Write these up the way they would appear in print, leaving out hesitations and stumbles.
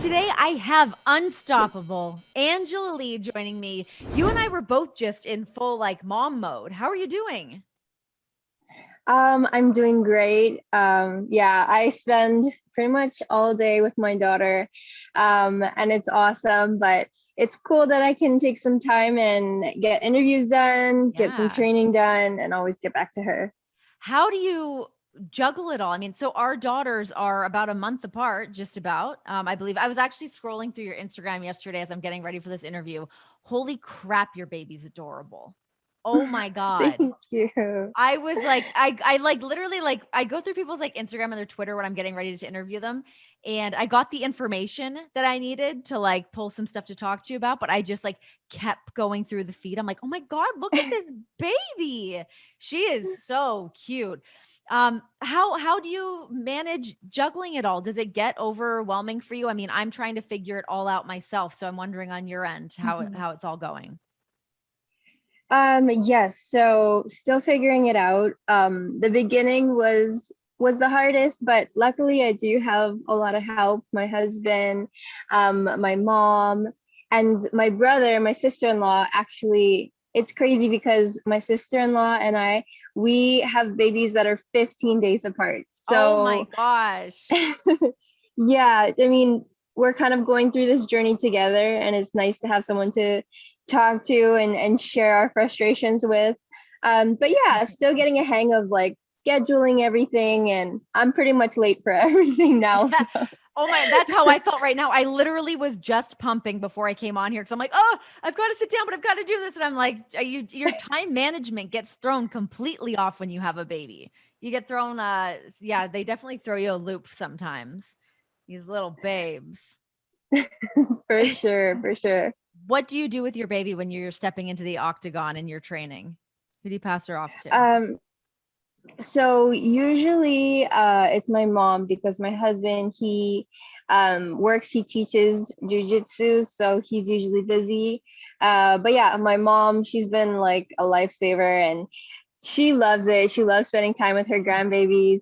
Today I have unstoppable Angela Lee joining me. You and I were both just in full like mom mode. How are you doing? I'm doing great. Yeah, I spend pretty much all day with my daughter, and it's awesome. But it's cool that I can take some time and get interviews done, get some Yeah. training done, and always get back to her. How do you juggle it all? I mean, so our daughters are about a month apart, just about. I believe I was actually scrolling through your Instagram yesterday as I'm getting ready for this interview. Holy crap, your baby's adorable. Oh my God. Thank you. I was like, I like literally like I go through people's like Instagram and their Twitter when I'm getting ready to interview them. And I got the information that I needed to like pull some stuff to talk to you about, but I just like kept going through the feed. I'm like, oh my God, look at this baby. She is so cute. How do you manage juggling it all? Does it get overwhelming for you? I mean, I'm trying to figure it all out myself. So I'm wondering on your end Mhm. how it's all going. Yes, so still figuring it out. The beginning was the hardest, but luckily I do have a lot of help. My husband, my mom, and my brother, my sister-in-law. Actually, it's crazy because my sister-in-law and we have babies that are 15 days apart. Oh my So gosh. yeah, I mean, we're kind of going through this journey together, and it's nice to have someone to talk to and share our frustrations with. But yeah, still getting a hang of like scheduling everything, and I'm pretty much late for everything now. So Oh my, that's how I felt right now. I literally was just pumping before I came on here because I'm like, oh, I've got to sit down, but I've got to do this. And I'm like, your time management gets thrown completely off when you have a baby. You get thrown, yeah, they definitely throw you a loop sometimes. These little babes. for sure, for sure. What do you do with your baby when you're stepping into the octagon in your training? Who do you pass her off to? Um, So usually it's my mom because my husband works, he teaches jujitsu, so he's usually busy. But yeah, my mom, she's been like a lifesaver and she loves it. She loves spending time with her grandbabies.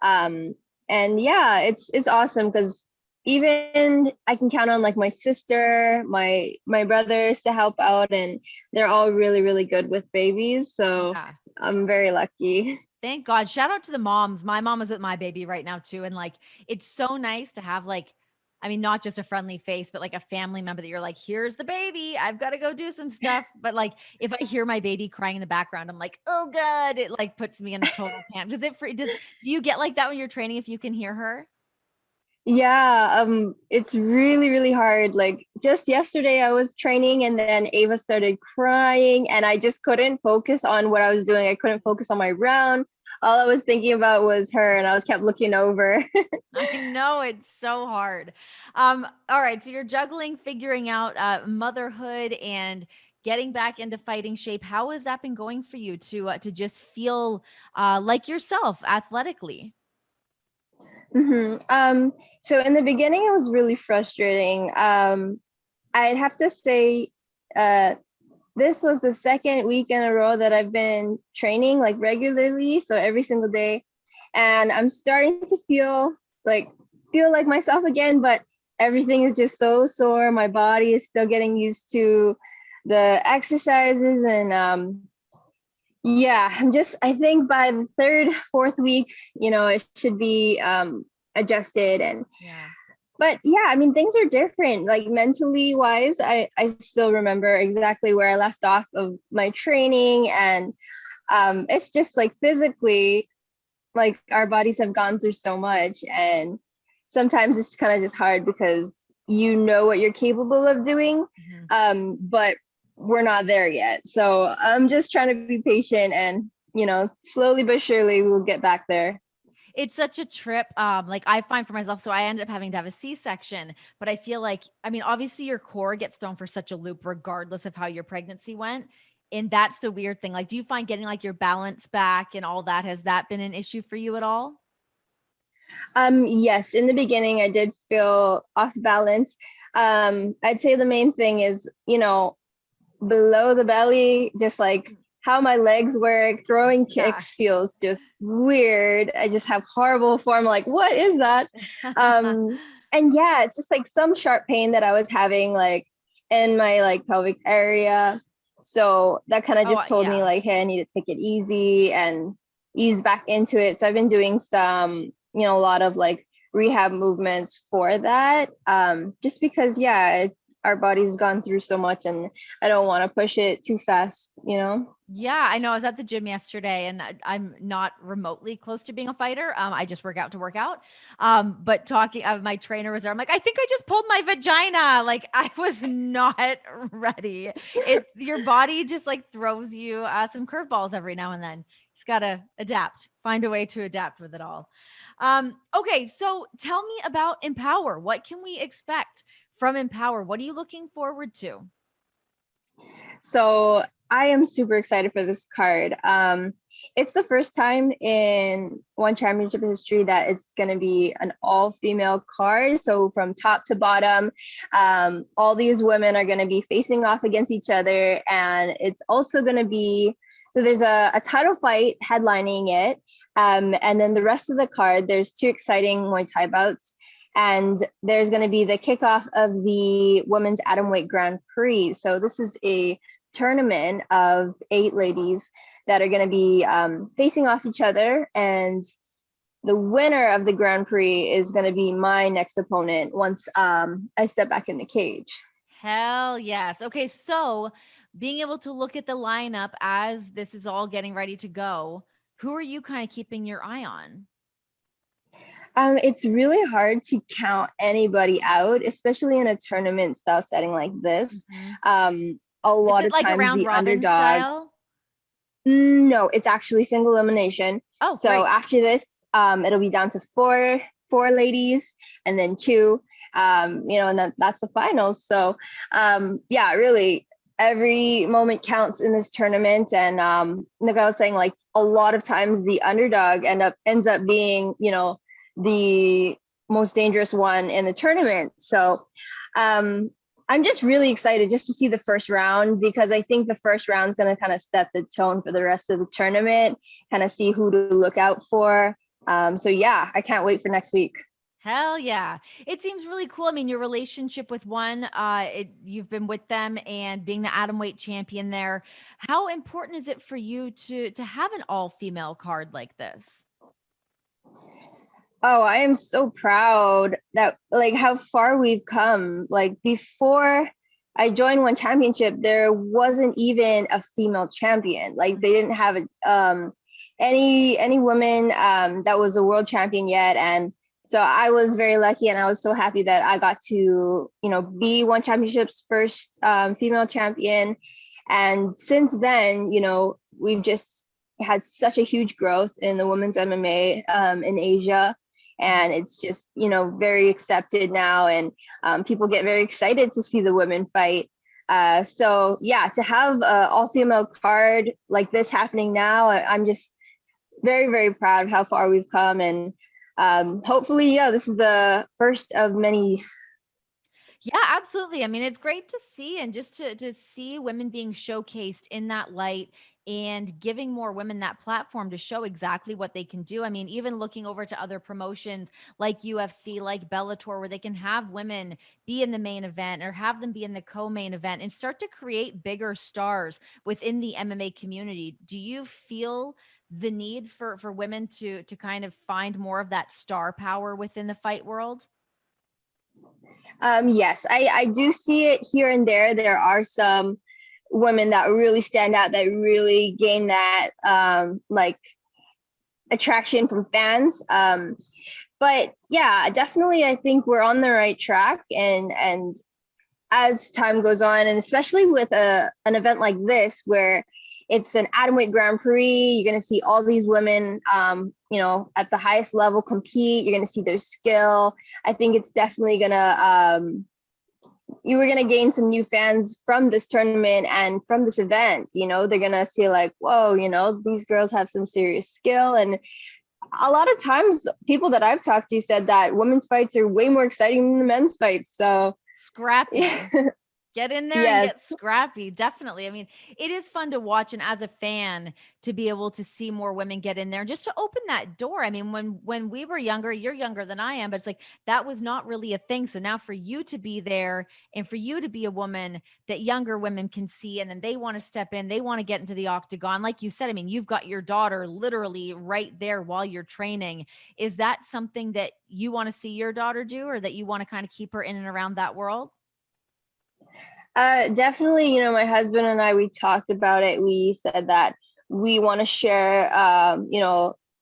Um, and yeah, it's awesome because even I can count on like my sister, my brothers to help out, and they're all really good with babies. So Yeah. I'm very lucky. Thank God. Shout out to the moms. My mom is with my baby right now too. And like, it's so nice to have like, I mean, not just a friendly face, but like a family member that you're like, here's the baby. I've got to go do some stuff. But like, if I hear my baby crying in the background, I'm like, oh God, it like puts me in a total panic. Do you get like that when you're training if you can hear her? Yeah, it's really hard. Like just yesterday I was training and then Ava started crying and I just couldn't focus on what I was doing. I couldn't focus on my round. All I was thinking about was her and I was kept looking over. I know it's so hard. All right, so you're juggling, figuring out motherhood and getting back into fighting shape. How has that been going for you to just feel like yourself athletically? So in the beginning it was really frustrating. I'd have to say uh this was the second week in a row that I've been training like regularly, so every single day. And I'm starting to like feel like myself again, but everything is just so sore. My body is still getting used to the exercises and yeah, I think by the third, fourth week, it should be adjusted and Yeah. but yeah, I mean things are different. Like mentally wise, I still remember exactly where I left off of my training and it's just like physically like our bodies have gone through so much and sometimes it's kind of just hard because you know what you're capable of doing, Mhm. but we're not there yet, so I'm just trying to be patient and slowly but surely we'll get back there. It's such a trip. Like I find for myself, so I ended up having to have a C-section, but I feel like, I mean, obviously your core gets thrown for such a loop regardless of how your pregnancy went. And that's the weird thing. Like, do you find getting like your balance back and all that, has that been an issue for you at all? Yes, in the beginning I did feel off balance. I'd say the main thing is below the belly, just like how my legs work, throwing Yeah. kicks feels just weird. I just have horrible form. Like, what is that? Um, And yeah, it's just like some sharp pain that I was having like in my like pelvic area. So that kind of Oh, just told me yeah. like, hey, I need to take it easy and ease back into it. So I've been doing some, a lot of like rehab movements for that. Just because, yeah, our body's gone through so much and I don't want to push it too fast. Yeah, I know. I was at the gym yesterday and I'm not remotely close to being a fighter. I just work out to work out. But talking, my trainer was there. I'm like, I think I just pulled my vagina. Like I was not ready. Your body just like throws you some curveballs every now and then. You just gotta adapt, find a way to adapt with it all. Okay, so tell me about Empower. What can we expect from Empower? What are you looking forward to? So I am super excited for this card. It's the first time in ONE Championship history that it's going to be an all-female card. So from top to bottom, all these women are going to be facing off against each other, and it's also going to be so there's a title fight headlining it, and then the rest of the card there's two exciting Muay Thai bouts. And there's going to be the kickoff of the Women's Atomweight Grand Prix. So this is a tournament of 8 ladies that are going to be facing off each other. And the winner of the Grand Prix is going to be my next opponent once I step back in the cage. Hell yes. Okay, so being able to look at the lineup as this is all getting ready to go, who are you kind of keeping your eye on? It's really hard to count anybody out, especially in a tournament style setting like this. Mhm. A Is lot it of like a times round the robin underdog. style? No, it's actually single elimination. Oh, So great. after this, it'll be down to four ladies and then two. And that's the finals. So yeah, really every moment counts in this tournament. And like I was saying, like a lot of times the underdog ends up being, the most dangerous one in the tournament. So um I'm just really excited just to see the first round, because I think the first round is going to kind of set the tone for the rest of the tournament, kind of see who to look out for. So yeah, I can't wait for next week. Hell yeah. It seems really cool. I mean, your relationship with ONE, you've been with them and being the atom weight champion there. How important is it for you to have an all-female card like this? Oh, I am so proud that like how far we've come. Like before I joined ONE Championship, there wasn't even a female champion. Like they didn't have any woman that was a world champion yet. And so I was very lucky, and I was so happy that I got to, be ONE Championship's first female champion. And since then, we've just had such a huge growth in the women's MMA in Asia, and it's just very accepted now, and people get very excited to see the women fight. So yeah, to have an all-female card like this happening now, I'm just very, very proud of how far we've come, and hopefully, yeah, this is the first of many. Yeah, absolutely. I mean, it's great to see, and just to see women being showcased in that light and giving more women that platform to show exactly what they can do. I mean, even looking over to other promotions like UFC, like Bellator, where they can have women be in the main event or have them be in the co-main event and start to create bigger stars within the MMA community. Do you feel the need for women to kind of find more of that star power within the fight world? Yes, I do see it here and there. There are some women that really stand out, that really gain that like attraction from fans. But yeah, definitely, I think we're on the right track, and as time goes on, and especially with an event like this where it's an atomweight Grand Prix, you're going to see all these women, at the highest level compete. You're going to see their skill. I think it's definitely going to, you were going to gain some new fans from this tournament and from this event. They're going to see like, whoa, these girls have some serious skill. And a lot of times people that I've talked to said that women's fights are way more exciting than the men's fights. So Scrappy. yeah. Get in there and Yes. get scrappy. Definitely. I mean, it is fun to watch and as a fan to be able to see more women get in there just to open that door. I mean, when we were younger, you're younger than I am, but it's like that was not really a thing. So now for you to be there and for you to be a woman that younger women can see and then they want to step in, they want to get into the octagon. Like you said, I mean, you've got your daughter literally right there while you're training. Is that something that you want to see your daughter do or that you want to kind of keep her in and around that world? Definitely, my husband and I, we talked about it. We said that we want to share,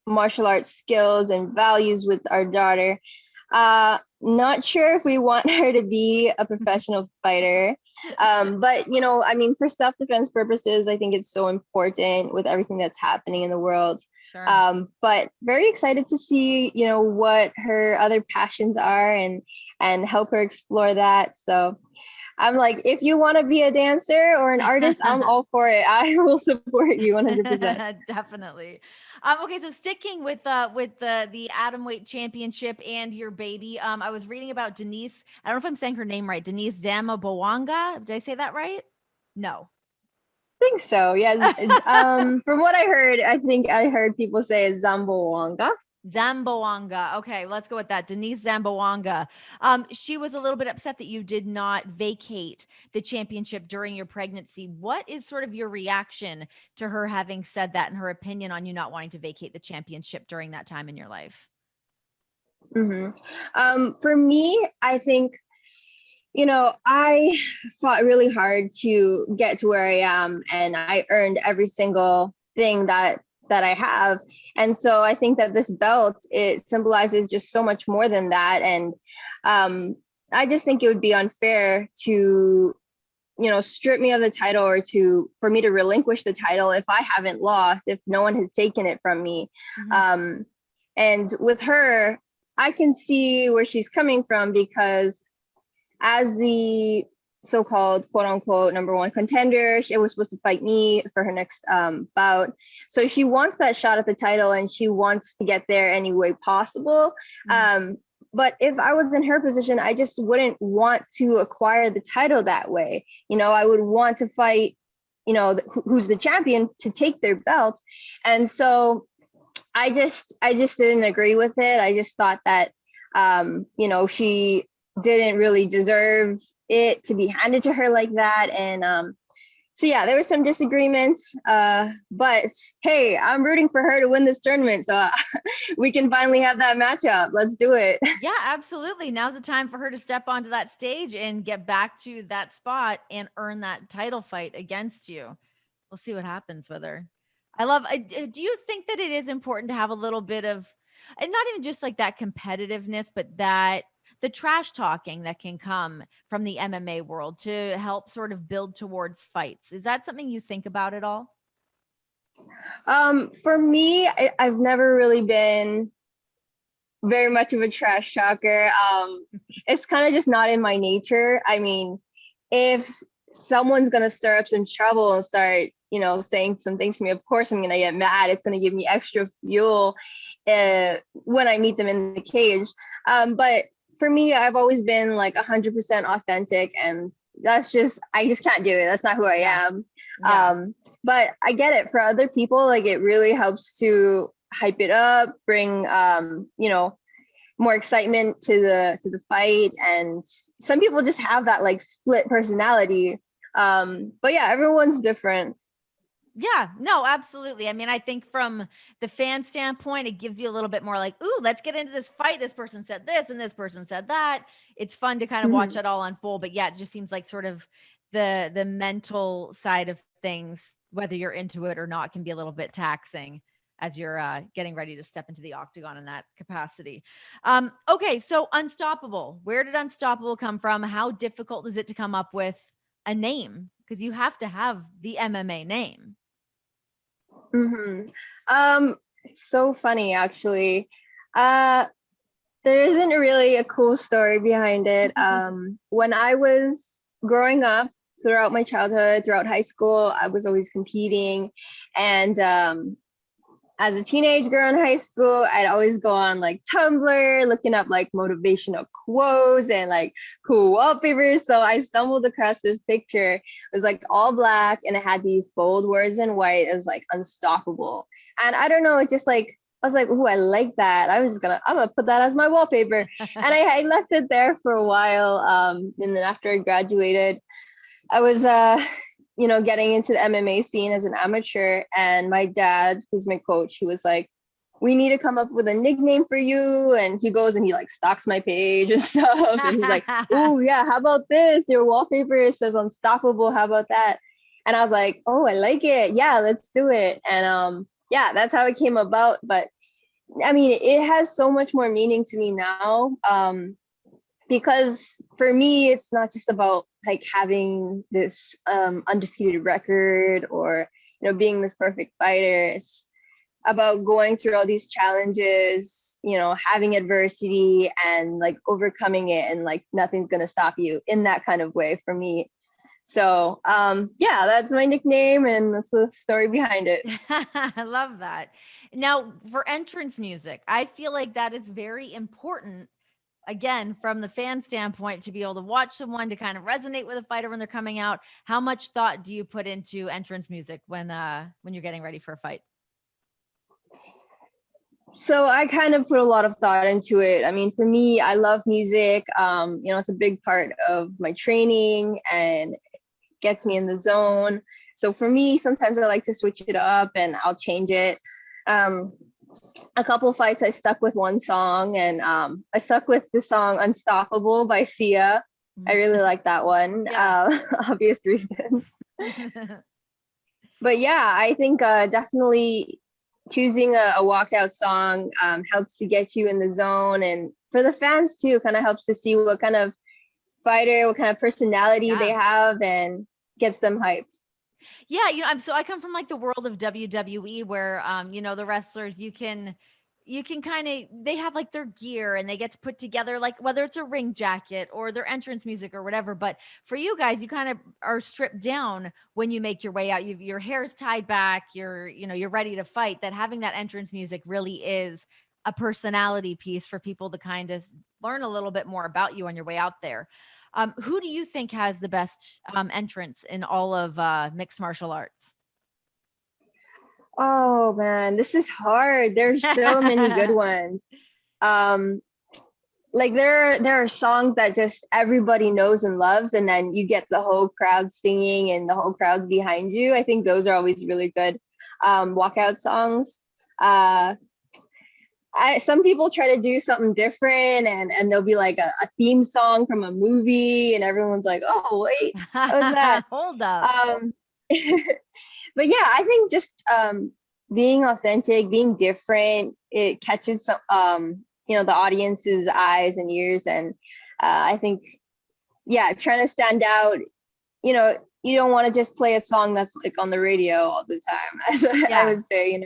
martial arts skills and values with our daughter. Not sure if we want her to be a professional fighter. But, I mean, for self-defense purposes, I think it's so important with everything that's happening in the world. Sure. But very excited to see, what her other passions are and help her explore that. So I'm like, if you want to be a dancer or an artist, I'm all for it. I will support you 100%. Definitely. Okay, so sticking with the Atomweight Championship and your baby, I was reading about Denise. I don't know if I'm saying her name right. Denise Zamboanga. Did I say that right? No. I think so. Yes. From what I think I heard people say Zamboanga. Zamboanga. Okay, let's go with that. Denise Zamboanga. She was a little bit upset that you did not vacate the championship during your pregnancy. What is sort of your reaction to her having said that and her opinion on you not wanting to vacate the championship during that time in your life? For me, I think, I fought really hard to get to where I am, and I earned every single thing that I have. And so I think that this belt, it symbolizes just so much more than that. And I just think it would be unfair to, strip me of the title or for me to relinquish the title if I haven't lost, if no one has taken it from me. Mm-hmm. And with her, I can see where she's coming from, because as the so-called quote unquote number one contender, she was supposed to fight me for her next bout. So she wants that shot at the title and she wants to get there any way possible. Mm-hmm. But if I was in her position, I just wouldn't want to acquire the title that way. I would want to fight, who's the champion, to take their belt. And so I just didn't agree with it. I just thought that she didn't really deserve it to be handed to her like that. And so yeah, there were some disagreements. But hey, I'm rooting for her to win this tournament, so we can finally have that matchup. Let's do it. Yeah, absolutely. Now's the time for her to step onto that stage and get back to that spot and earn that title fight against you. We'll see what happens with her. Do you think that it is important to have a little bit of, and not even just like that competitiveness, but that the trash talking that can come from the MMA world to help sort of build towards fights? Is that something you think about at all? For me, I've never really been very much of a trash talker. It's kind of just not in my nature. I mean, if someone's gonna stir up some trouble and start, saying some things to me, of course I'm gonna get mad. It's gonna give me extra fuel when I meet them in the cage. But for me, I've always been like 100% authentic, and I just can't do it. That's not who I am. Yeah. But I get it. For other people, like, it really helps to hype it up, bring more excitement to the fight. And some people just have that like split personality. But yeah, everyone's different. Yeah, no, absolutely. I mean, I think from the fan standpoint, it gives you a little bit more like, ooh, let's get into this fight. This person said this and this person said that. It's fun to kind of watch Mhm. it all unfold. But yeah, it just seems like sort of the mental side of things, whether you're into it or not, can be a little bit taxing as you're getting ready to step into the octagon in that capacity. Okay, so Unstoppable. Where did Unstoppable come from? How difficult is it to come up with a name? Because you have to have the MMA name. Mhm. It's so funny, actually. Uh, there isn't really a cool story behind it. When I was growing up, throughout my childhood, throughout high school, I was always competing, and as a teenage girl in high school, I'd always go on like Tumblr, looking up like motivational quotes and like cool wallpapers. So I stumbled across this picture. It was like all black and it had these bold words in white. It was like unstoppable. And I don't know, it just like, I was like, oh, I like that. I'm gonna put that as my wallpaper. And I left it there for a while. And then after I graduated, I was getting into the MMA scene as an amateur. And my dad, who's my coach, he was like, we need to come up with a nickname for you. And he goes and he like stalks my page and stuff. And he's like, oh yeah, how about this? Your wallpaper says unstoppable. How about that? And I was like, oh, I like it. Yeah, let's do it. And yeah, that's how it came about. But I mean, it has so much more meaning to me now. Because for me, it's not just about like having this undefeated record or being this perfect fighter. It's about going through all these challenges, having adversity and like overcoming it, and like nothing's gonna stop you in that kind of way for me. So yeah, that's my nickname and that's the story behind it. I love that. Now, for entrance music, I feel like that is very important, again, from the fan standpoint, to be able to watch someone to kind of resonate with a fighter when they're coming out. How much thought do you put into entrance music when you're getting ready for a fight? So I kind of put a lot of thought into it. I mean, for me, I love music. It's a big part of my training and gets me in the zone. So for me, sometimes I like to switch it up and I'll change it. A couple fights I stuck with one song, and I stuck with the song Unstoppable by Sia. I really like that one. Yeah. Obvious reasons. But yeah, I think definitely choosing a walkout song helps to get you in the zone, and for the fans too, kind of helps to see what kind of fighter, what kind of personality they have, and gets them hyped. Yeah, I come from like the world of WWE where the wrestlers, you can kind of, they have like their gear and they get to put together like whether it's a ring jacket or their entrance music or whatever. But for you guys, you kind of are stripped down when you make your way out. Your hair is tied back, you're ready to fight. That having that entrance music really is a personality piece for people to kind of learn a little bit more about you on your way out there. Who do you think has the best entrance in all of mixed martial arts? Oh man, this is hard. There's so many good ones. Like there are songs that just everybody knows and loves, and then you get the whole crowd singing and the whole crowd's behind you. I think those are always really good walkout songs. Some people try to do something different, and there'll be like a theme song from a movie, and everyone's like, "Oh wait, what was that?" Hold up. But yeah, I think just being authentic, being different, it catches the audience's eyes and ears, and I think trying to stand out. You don't want to just play a song that's like on the radio all the time, as I would say.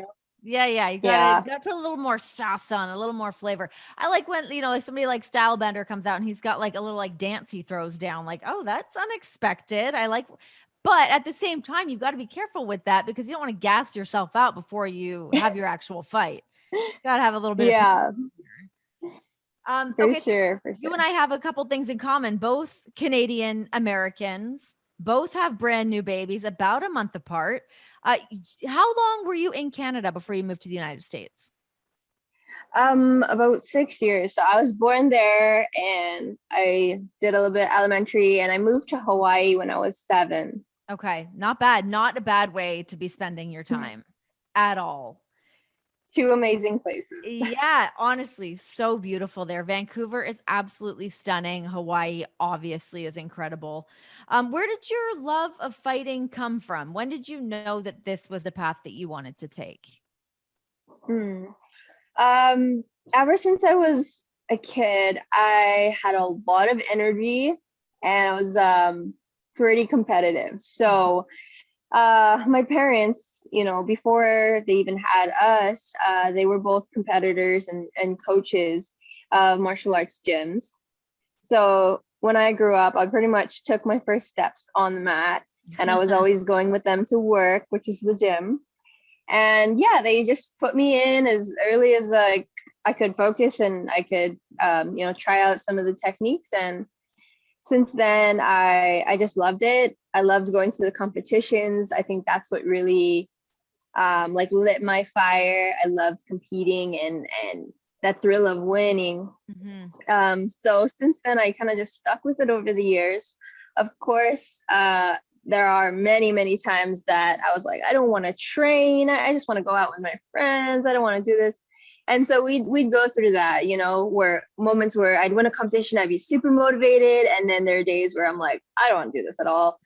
Yeah. You gotta put a little more sauce on, a little more flavor. I like when, like somebody like Stylebender comes out and he's got like a little like dance he throws down, like, oh, that's unexpected. But at the same time, you've got to be careful with that because you don't want to gas yourself out before you have your actual fight. You gotta have a little bit of for sure. You and I have a couple things in common, both Canadian Americans, both have brand new babies about a month apart. How long were you in Canada before you moved to the United States? About 6 years. So I was born there and I did a little bit elementary, and I moved to Hawaii when I was 7. Okay. Not bad. Not a bad way to be spending your time at all. 2 amazing places. Yeah, honestly, so beautiful there. Vancouver is absolutely stunning. Hawaii obviously is incredible. Where did your love of fighting come from? When did you know that this was the path that you wanted to take? Ever since I was a kid, I had a lot of energy and I was pretty competitive. So my parents, before they even had us, they were both competitors and coaches of martial arts gyms. So when I grew up, I pretty much took my first steps on the mat, and I was always going with them to work, which is the gym. And yeah, they just put me in as early as I could focus, and I could, try out some of the techniques. And since then, I just loved it. I loved going to the competitions. I think that's what really lit my fire. I loved competing and that thrill of winning. So since then, I kind of just stuck with it over the years. Of course, there are many, many times that I was like, I don't want to train. I just want to go out with my friends. I don't want to do this. And so we'd go through that, where moments where I'd win a competition, I'd be super motivated. And then there are days where I'm like, I don't want to do this at all.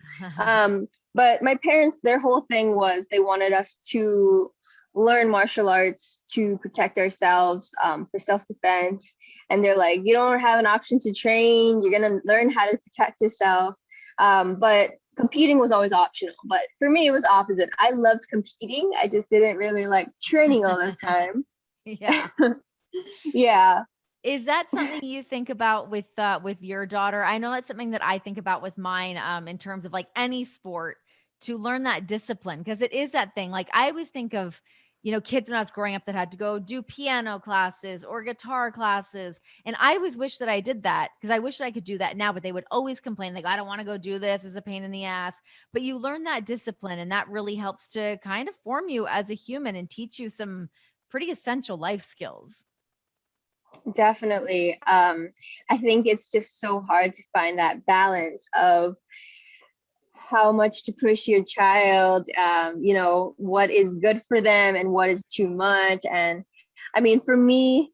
But my parents, their whole thing was they wanted us to learn martial arts to protect ourselves, for self-defense. And they're like, you don't have an option to train. You're going to learn how to protect yourself. But competing was always optional. But for me, it was opposite. I loved competing. I just didn't really like training all this time. Yeah. Yeah. Is that something you think about with your daughter? I know that's something that I think about with mine, in terms of like any sport, to learn that discipline, because it is that thing. Like I always think of, kids when I was growing up that had to go do piano classes or guitar classes. And I always wish that I did that, because I wish that I could do that now, but they would always complain, like, I don't want to go do this. It's a pain in the ass. But you learn that discipline, and that really helps to kind of form you as a human and teach you some pretty essential life skills. Definitely. I think it's just so hard to find that balance of how much to push your child, what is good for them and what is too much. And I mean, for me,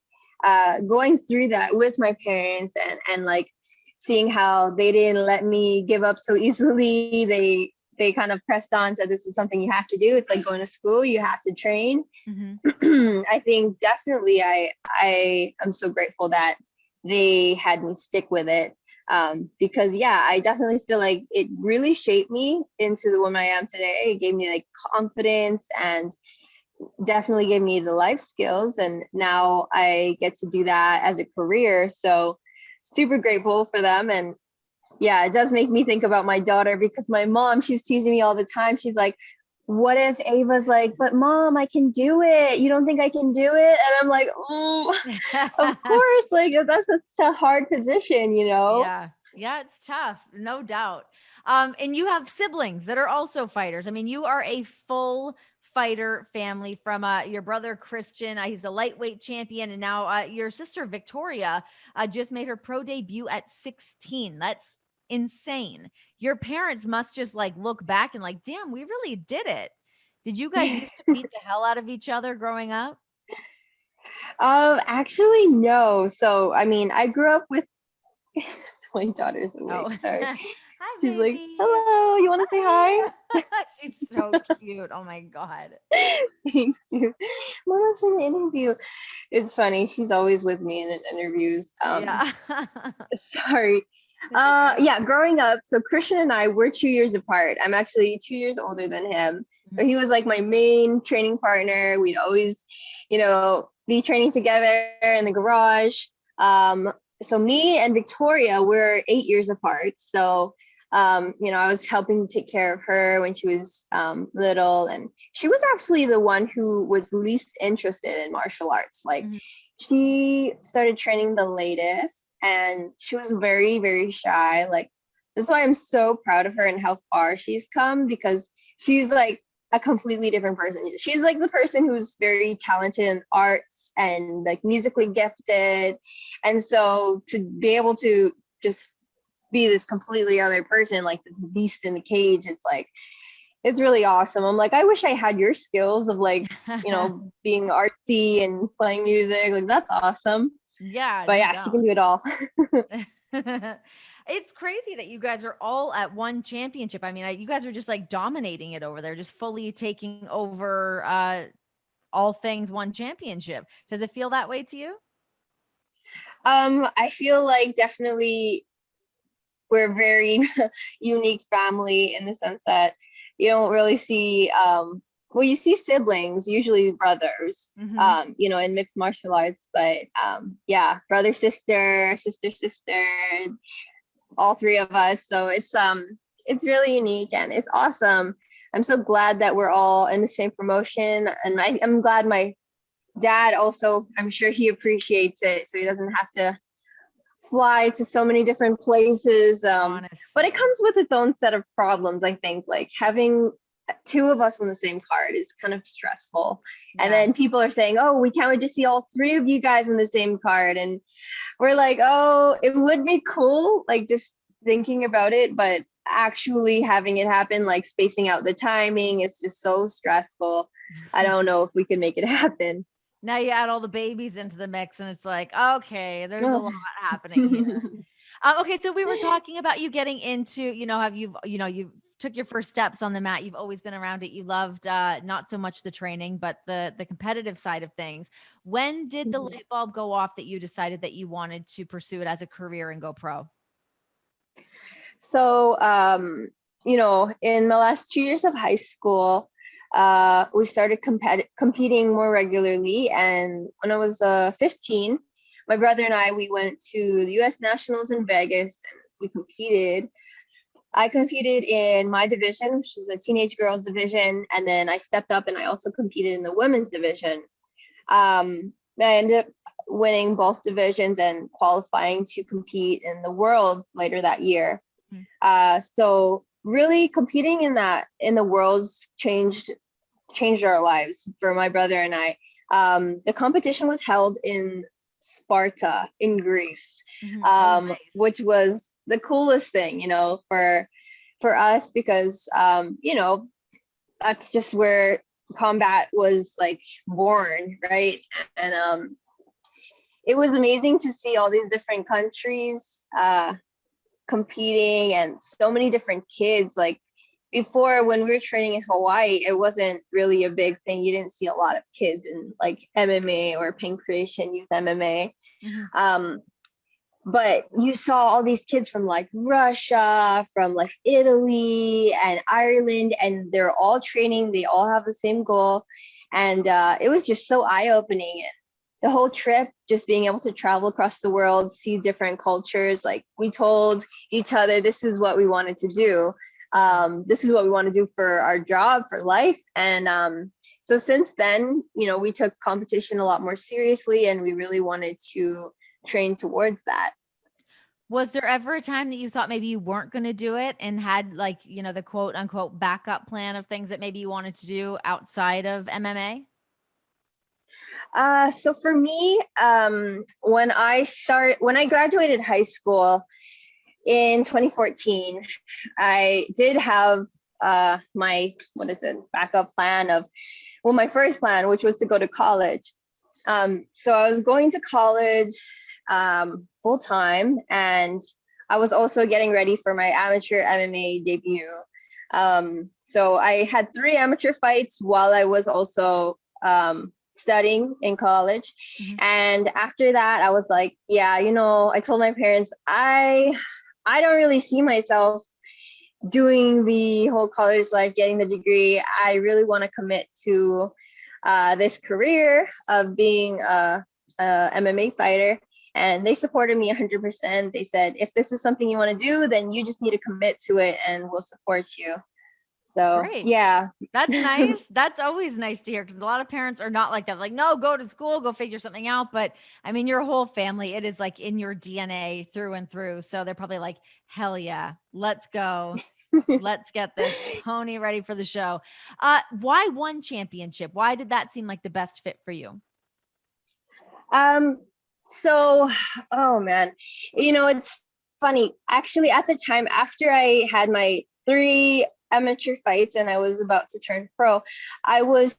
going through that with my parents and like seeing how they didn't let me give up so easily, they kind of pressed on, said this is something you have to do. It's like going to school, you have to train. I think definitely I am so grateful that they had me stick with it. Because yeah, I definitely feel like it really shaped me into the woman I am today. It gave me like confidence and definitely gave me the life skills. And now I get to do that as a career. So super grateful for them. And yeah, it does make me think about my daughter, because my mom, she's teasing me all the time. She's like, what if Ava's like, but mom, I can do it. You don't think I can do it? And I'm like, oh, of course. Like that's a hard position, Yeah. Yeah, it's tough. No doubt. And you have siblings that are also fighters. I mean, you are a full fighter family from your brother Christian. He's a lightweight champion. And now your sister Victoria just made her pro debut at 16. That's insane. Your parents must just like look back and like, damn, we really did it. Did you guys used to beat the hell out of each other growing up? Actually, no. So, I mean, I grew up with my daughter's awake. Oh. Sorry. Hi, She's like, baby. hello, you want to say hi? She's so cute. Oh my God. Thank you. Mama's in the interview. It's funny. She's always with me in interviews. Yeah. Sorry. Yeah, growing up, so Christian and I were 2 years apart. I'm actually 2 years older than him. So he was like my main training partner. We'd always, be training together in the garage. So me and Victoria were 8 years apart. So, I was helping take care of her when she was little. And she was actually the one who was least interested in martial arts. Like she started training the latest, and she was very, very shy. Like, that's why I'm so proud of her and how far she's come, because she's like a completely different person. She's like the person who's very talented in arts and like musically gifted. And so to be able to just be this completely other person, like this beast in the cage, it's really awesome. I'm like, I wish I had your skills of like, being artsy and playing music. Like, that's awesome. Yeah. But yeah, she can do it all. It's crazy that you guys are all at ONE Championship. I mean, you guys are just like dominating it over there, just fully taking over all things ONE Championship. Does it feel that way to you? I feel like definitely we're a very unique family in the sense that you don't really see you see siblings, usually brothers, in mixed martial arts, but yeah, brother, sister, sister, all three of us. So it's really unique and it's awesome. I'm so glad that we're all in the same promotion. And I'm glad my dad also, I'm sure he appreciates it. So he doesn't have to fly to so many different places. But it comes with its own set of problems, I think. Like having two of us on the same card is kind of stressful. Yeah. And then people are saying, oh, we can't wait to see all three of you guys on the same card. And we're like, oh, it would be cool, like just thinking about it, but actually having it happen, like spacing out the timing is just so stressful. I don't know if we could make it happen. Now you add all the babies into the mix and it's like, okay, there's a lot happening here. Okay. So we were talking about you getting into, you took your first steps on the mat. You've always been around it. You loved not so much the training, but the competitive side of things. When did the light bulb go off that you decided that you wanted to pursue it as a career and go pro? So, in the last 2 years of high school, we started competing more regularly. And when I was 15, my brother and we went to the U.S. Nationals in Vegas, and we competed. I competed in my division, which is the teenage girls division. And then I stepped up and I also competed in the women's division. I ended up winning both divisions and qualifying to compete in the worlds later that year. So really competing in the worlds changed our lives for my brother and I. The competition was held in Sparta in Greece, nice. Which was the coolest thing, for us, because, that's just where combat was like born. Right. And, it was amazing to see all these different countries, competing, and so many different kids. Like before, when we were training in Hawaii, it wasn't really a big thing. You didn't see a lot of kids in like MMA or pancreation youth MMA. But you saw all these kids from like Russia, from like Italy and Ireland, and they're all training. They all have the same goal. And it was just so eye-opening. The whole trip, just being able to travel across the world, see different cultures. Like we told each other, this is what we wanted to do. This is what we want to do for our job, for life. And so since then, we took competition a lot more seriously, and we really wanted to train towards that. Was there ever a time that you thought maybe you weren't going to do it and had like, the quote unquote backup plan of things that maybe you wanted to do outside of MMA? So for me, when I graduated high school in 2014, I did have my backup plan my first plan, which was to go to college. So I was going to college full time, and I was also getting ready for my amateur MMA debut. So I had 3 amateur fights while I was also studying in college. And after that, I was like, I told my parents, I don't really see myself doing the whole college life, getting the degree. I really want to commit to this career of being a MMA fighter. And they supported me 100%. They said, if this is something you want to do, then you just need to commit to it and we'll support you. So, great. Yeah. That's nice. That's always nice to hear, because a lot of parents are not like that. Like, no, go to school, go figure something out. But I mean, your whole family, it is like in your DNA through and through. So they're probably like, hell yeah, let's go. Let's get this pony ready for the show. Why ONE Championship? Why did that seem like the best fit for you? So, oh man, it's funny. Actually, at the time, after I had my 3 amateur fights and I was about to turn pro, I was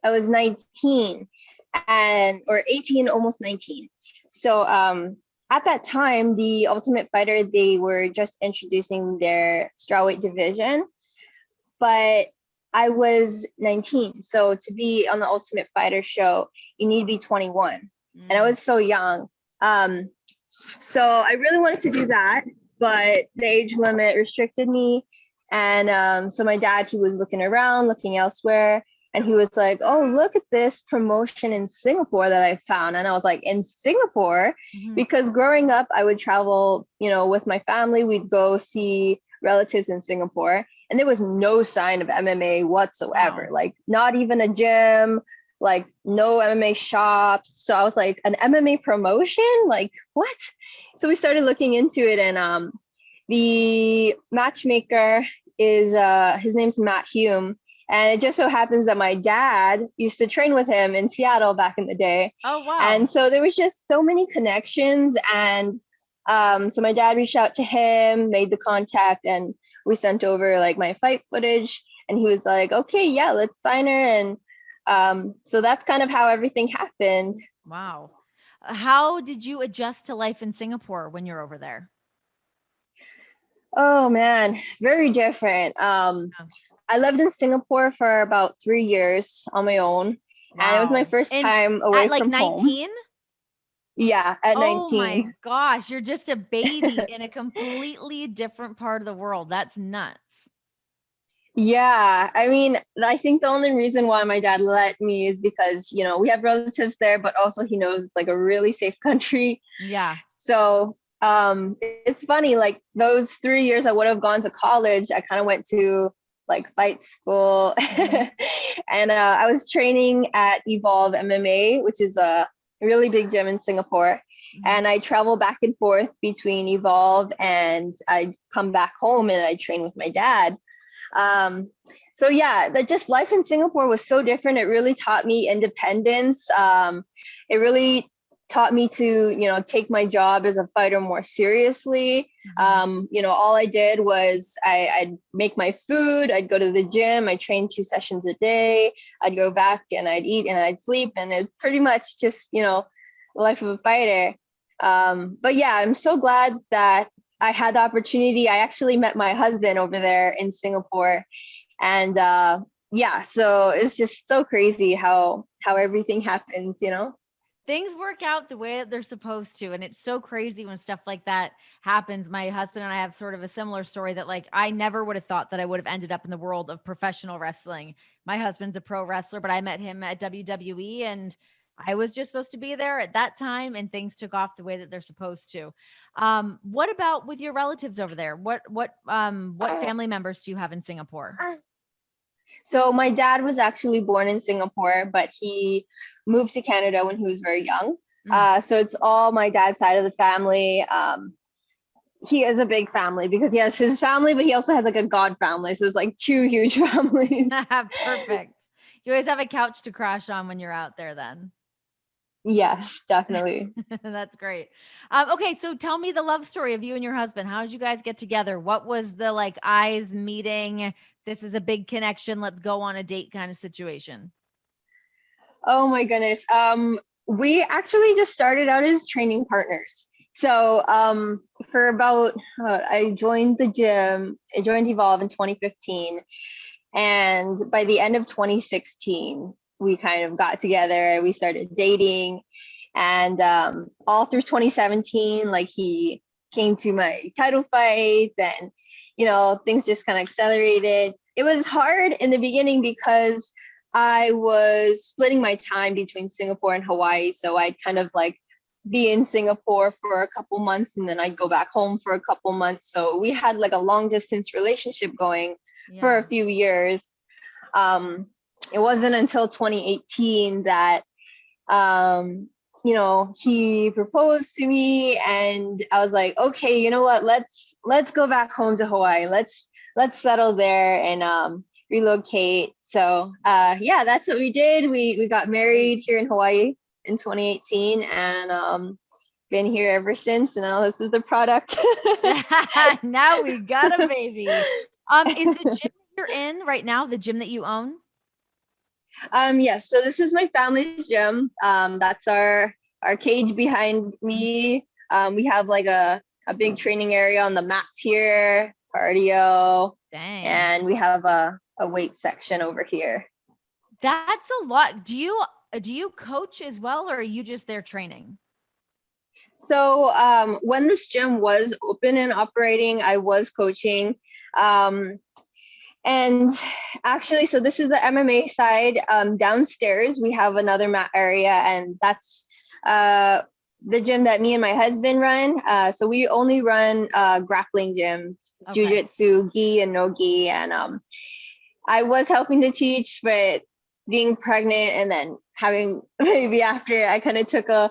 19 or 18, almost 19. So, at that time, the Ultimate Fighter, they were just introducing their strawweight division, but I was 19. So to be on the Ultimate Fighter show, you need to be 21. And I was so young. So I really wanted to do that, but the age limit restricted me. And so my dad, he was looking around, looking elsewhere. And he was like, oh, look at this promotion in Singapore that I found. And I was like, in Singapore? Because growing up, I would travel, with my family. We'd go see relatives in Singapore. and there was no sign of MMA whatsoever. Wow. Like not even a gym, like no MMA shops. So I was like, an MMA promotion? Like what? So we started looking into it, and the matchmaker is his name's Matt Hume. And it just so happens that my dad used to train with him in Seattle back in the day. Oh, wow. And so there was just so many connections. And so my dad reached out to him, made the contact, and we sent over like my fight footage. And he was like, okay, yeah, let's sign her. And so that's kind of how everything happened. Wow. How did you adjust to life in Singapore when you're over there? Oh man, very different. I lived in Singapore for about 3 years on my own. Wow. And it was my first time away at like from 19? home. Yeah, at 19. Oh my gosh, you're just a baby in a completely different part of the world. That's nuts. Yeah, I mean, I think the only reason why my dad let me is because, we have relatives there, but also he knows it's like a really safe country. Yeah. So it's funny, like those 3 years I would have gone to college, I kind of went to like fight school. And I was training at Evolve MMA, which is a really big gym in Singapore. And I travel back and forth between Evolve, and I come back home and I train with my dad. So yeah, that just life in Singapore was so different. It really taught me independence. It really taught me to, take my job as a fighter more seriously. All I did was I'd make my food, I'd go to the gym, I trained 2 sessions a day, I'd go back and I'd eat and I'd sleep. And it's pretty much just, the life of a fighter. But yeah, I'm so glad that I had the opportunity. I actually met my husband over there in Singapore. And yeah, so it's just so crazy how everything happens, Things work out the way that they're supposed to. And it's so crazy when stuff like that happens. My husband and I have sort of a similar story that like, I never would have thought that I would have ended up in the world of professional wrestling. My husband's a pro wrestler, but I met him at WWE, and I was just supposed to be there at that time, and things took off the way that they're supposed to. What about with your relatives over there? What family members do you have in Singapore? So my dad was actually born in Singapore, but he moved to Canada when he was very young. So it's all my dad's side of the family. He is a big family because he has his family, but he also has like a God family. So it's like 2 huge families. Perfect. You always have a couch to crash on when you're out there then. Yes, definitely. That's great. Okay, so tell me the love story of you and your husband. How did you guys get together? What was the like eyes meeting? This is a big connection. Let's go on a date kind of situation. Oh my goodness. We actually just started out as training partners. So for about, I joined the gym, I joined Evolve in 2015. And by the end of 2016, we kind of got together, we started dating. And all through 2017, like he came to my title fights, and, things just kind of accelerated. It was hard in the beginning because I was splitting my time between Singapore and Hawaii. So I'd kind of like be in Singapore for a couple months, and then I'd go back home for a couple months. So we had like a long distance relationship going for a few years. It wasn't until 2018 that, he proposed to me, and I was like, okay, you know what? Let's go back home to Hawaii. Let's settle there and relocate. So yeah, that's what we did. We got married here in Hawaii in 2018, and been here ever since. And now this is the product. Now we got a baby. Is the gym you're in right now the gym that you own? Yes. So this is my family's gym. That's our cage behind me. We have like a big training area on the mats here, cardio. Dang. And we have a weight section over here. That's a lot. Do you coach as well, or are you just there training? So when this gym was open and operating, I was coaching. And actually, so this is the MMA side. Downstairs, we have another mat area, and that's the gym that me and my husband run. So we only run grappling gym, Okay. jujitsu, gi and no gi. And I was helping to teach, but being pregnant and then having a baby after, I kind of took a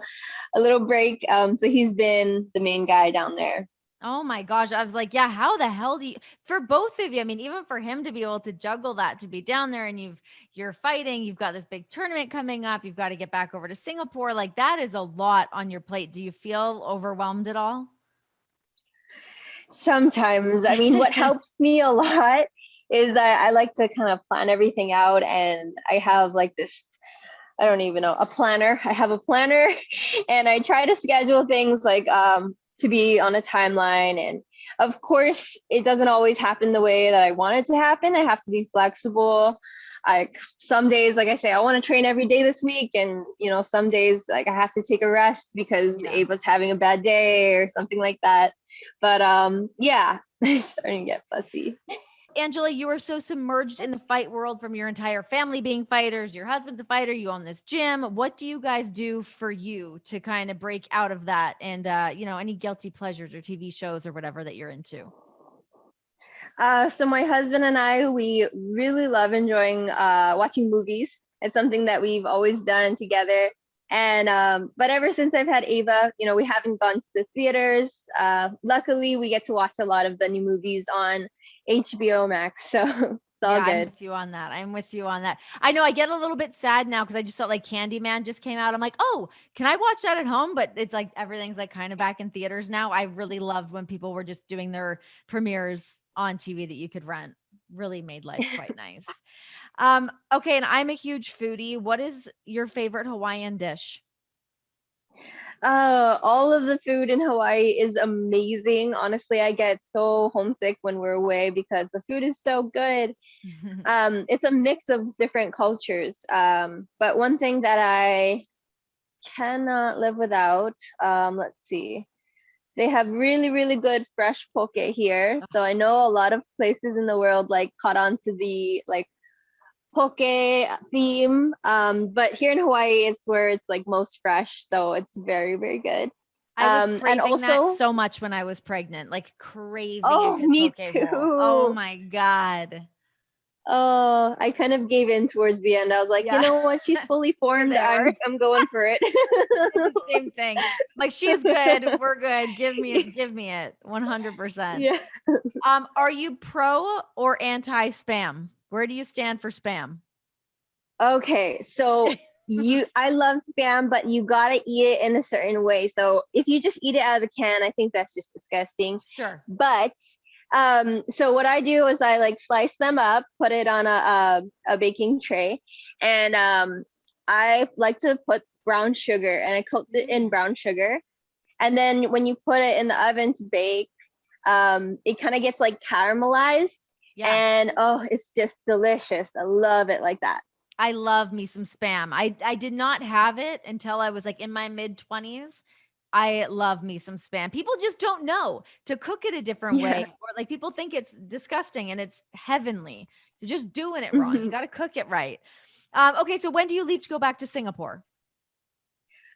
little break. So he's been the main guy down there. Oh my gosh. I was like, yeah, how the hell do you, for both of you? I mean, even for him to be able to juggle that, to be down there and you're fighting, you've got this big tournament coming up, you've got to get back over to Singapore. Like that is a lot on your plate. Do you feel overwhelmed at all? Sometimes, I mean, what helps me a lot is I like to kind of plan everything out, and I have like this, I don't even know, a planner. I have a planner and I try to schedule things like to be on a timeline. And of course, it doesn't always happen the way that I want it to happen. I have to be flexible. I some days, like I say, I want to train every day this week, and some days like I have to take a rest because Yeah. Ava's having a bad day or something like that. But yeah, I'm starting to get fussy. Angela, you are so submerged in the fight world from your entire family being fighters. Your husband's a fighter. You own this gym. What do you guys do for you to kind of break out of that? And, any guilty pleasures or TV shows or whatever that you're into? So my husband and I, we really love enjoying watching movies. It's something that we've always done together. And but ever since I've had Ava, we haven't gone to the theaters. Luckily, we get to watch a lot of the new movies on HBO Max, so it's all Yeah, I'm good. with you on that. I'm with you on that. I know I get a little bit sad now because I just felt like Candyman just came out. I'm like, oh, can I watch that at home? But it's like everything's like kind of back in theaters now. I really loved when people were just doing their premieres on TV that you could rent. Really made life quite nice. Okay, and I'm a huge foodie. What is your favorite Hawaiian dish? All of the food in Hawaii is amazing. Honestly, I get so homesick when we're away because the food is so good. It's a mix of different cultures. But one thing that I cannot live without, let's see. They have really, really good fresh poke here. So I know a lot of places in the world like caught on to the like poke theme. But here in Hawaii, it's where it's like most fresh. So it's very, very good. I was And craving that also, so much when I was pregnant, like craving a oh, good me poke bowl. Oh too. my God. Oh, I kind of gave in towards the end. I was like, you Yeah. know what? She's fully We're formed. there. I'm going for it. I did the same thing. Like she's good, we're good. Give me it 100%. Yeah. Are you pro or anti spam? Where do you stand for spam? Okay, so I love spam, but you gotta eat it in a certain way. So if you just eat it out of the can, I think that's just disgusting. Sure. But so what I do is I like slice them up, put it on a baking tray, and I like to put brown sugar, and I coat it in brown sugar. And then when you put it in the oven to bake, it kind of gets like caramelized, Yeah. and oh, it's just delicious. I love it like that. I love me some spam. I did not have it until I was like in my mid 20s. I love me some spam. People just don't know to cook it a different way, Yeah. or like people think it's disgusting and it's heavenly. You're just doing it wrong. You got to cook it right. Okay, so when do you leave to go back to Singapore?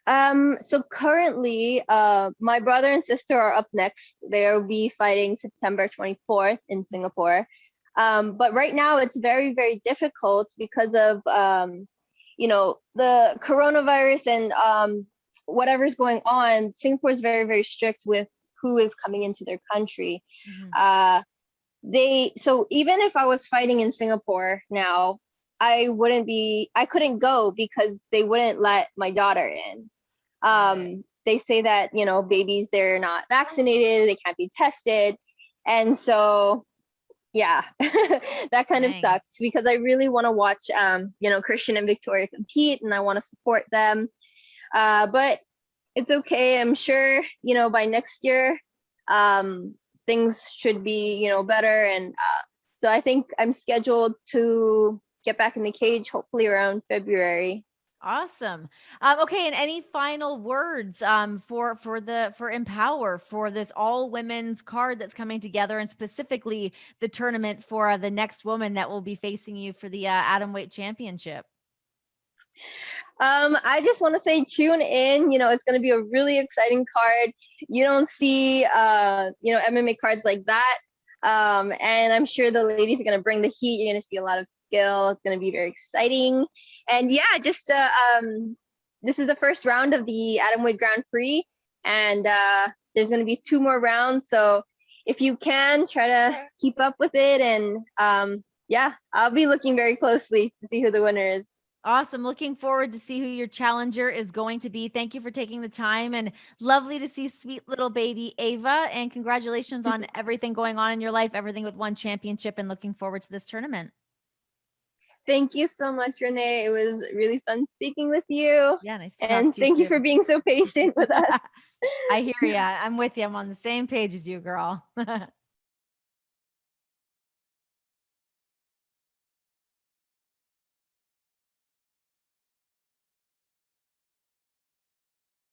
So currently, my brother and sister are up next. They'll be fighting September 24th in Singapore. But right now it's very, very difficult because of, the coronavirus and whatever's going on. Singapore is very, very strict with who is coming into their country. Mhm. So even if I was fighting in Singapore now, I couldn't go because they wouldn't let my daughter in. Got it. They say that babies, they're not vaccinated, they can't be tested. And so yeah, that kind of Dang. sucks because I really want to watch Christian and Victoria compete, and I want to support them. But it's okay. I'm sure by next year things should be better. And so I think I'm scheduled to get back in the cage hopefully around February. Awesome. Okay, and any final words for Empower, for this all women's card that's coming together, and specifically the tournament for the next woman that will be facing you for the Atomweight Championship? I just want to say tune in. It's going to be a really exciting card. You don't see, MMA cards like that. And I'm sure the ladies are going to bring the heat. You're going to see a lot of skill. It's going to be very exciting. And yeah, just this is the first round of the Atomweight Grand Prix, and there's going to be 2 more rounds. So if you can, try to keep up with it. And yeah, I'll be looking very closely to see who the winner is. Awesome. Looking forward to see who your challenger is going to be. Thank you for taking the time, and lovely to see sweet little baby Ava, and congratulations on everything going on in your life, everything with ONE Championship, and looking forward to this tournament. Thank you so much, Renee. It was really fun speaking with you. Yeah, nice to talk And to you thank you too. for being so patient with us. I hear ya. I'm with you. I'm on the same page as you, girl.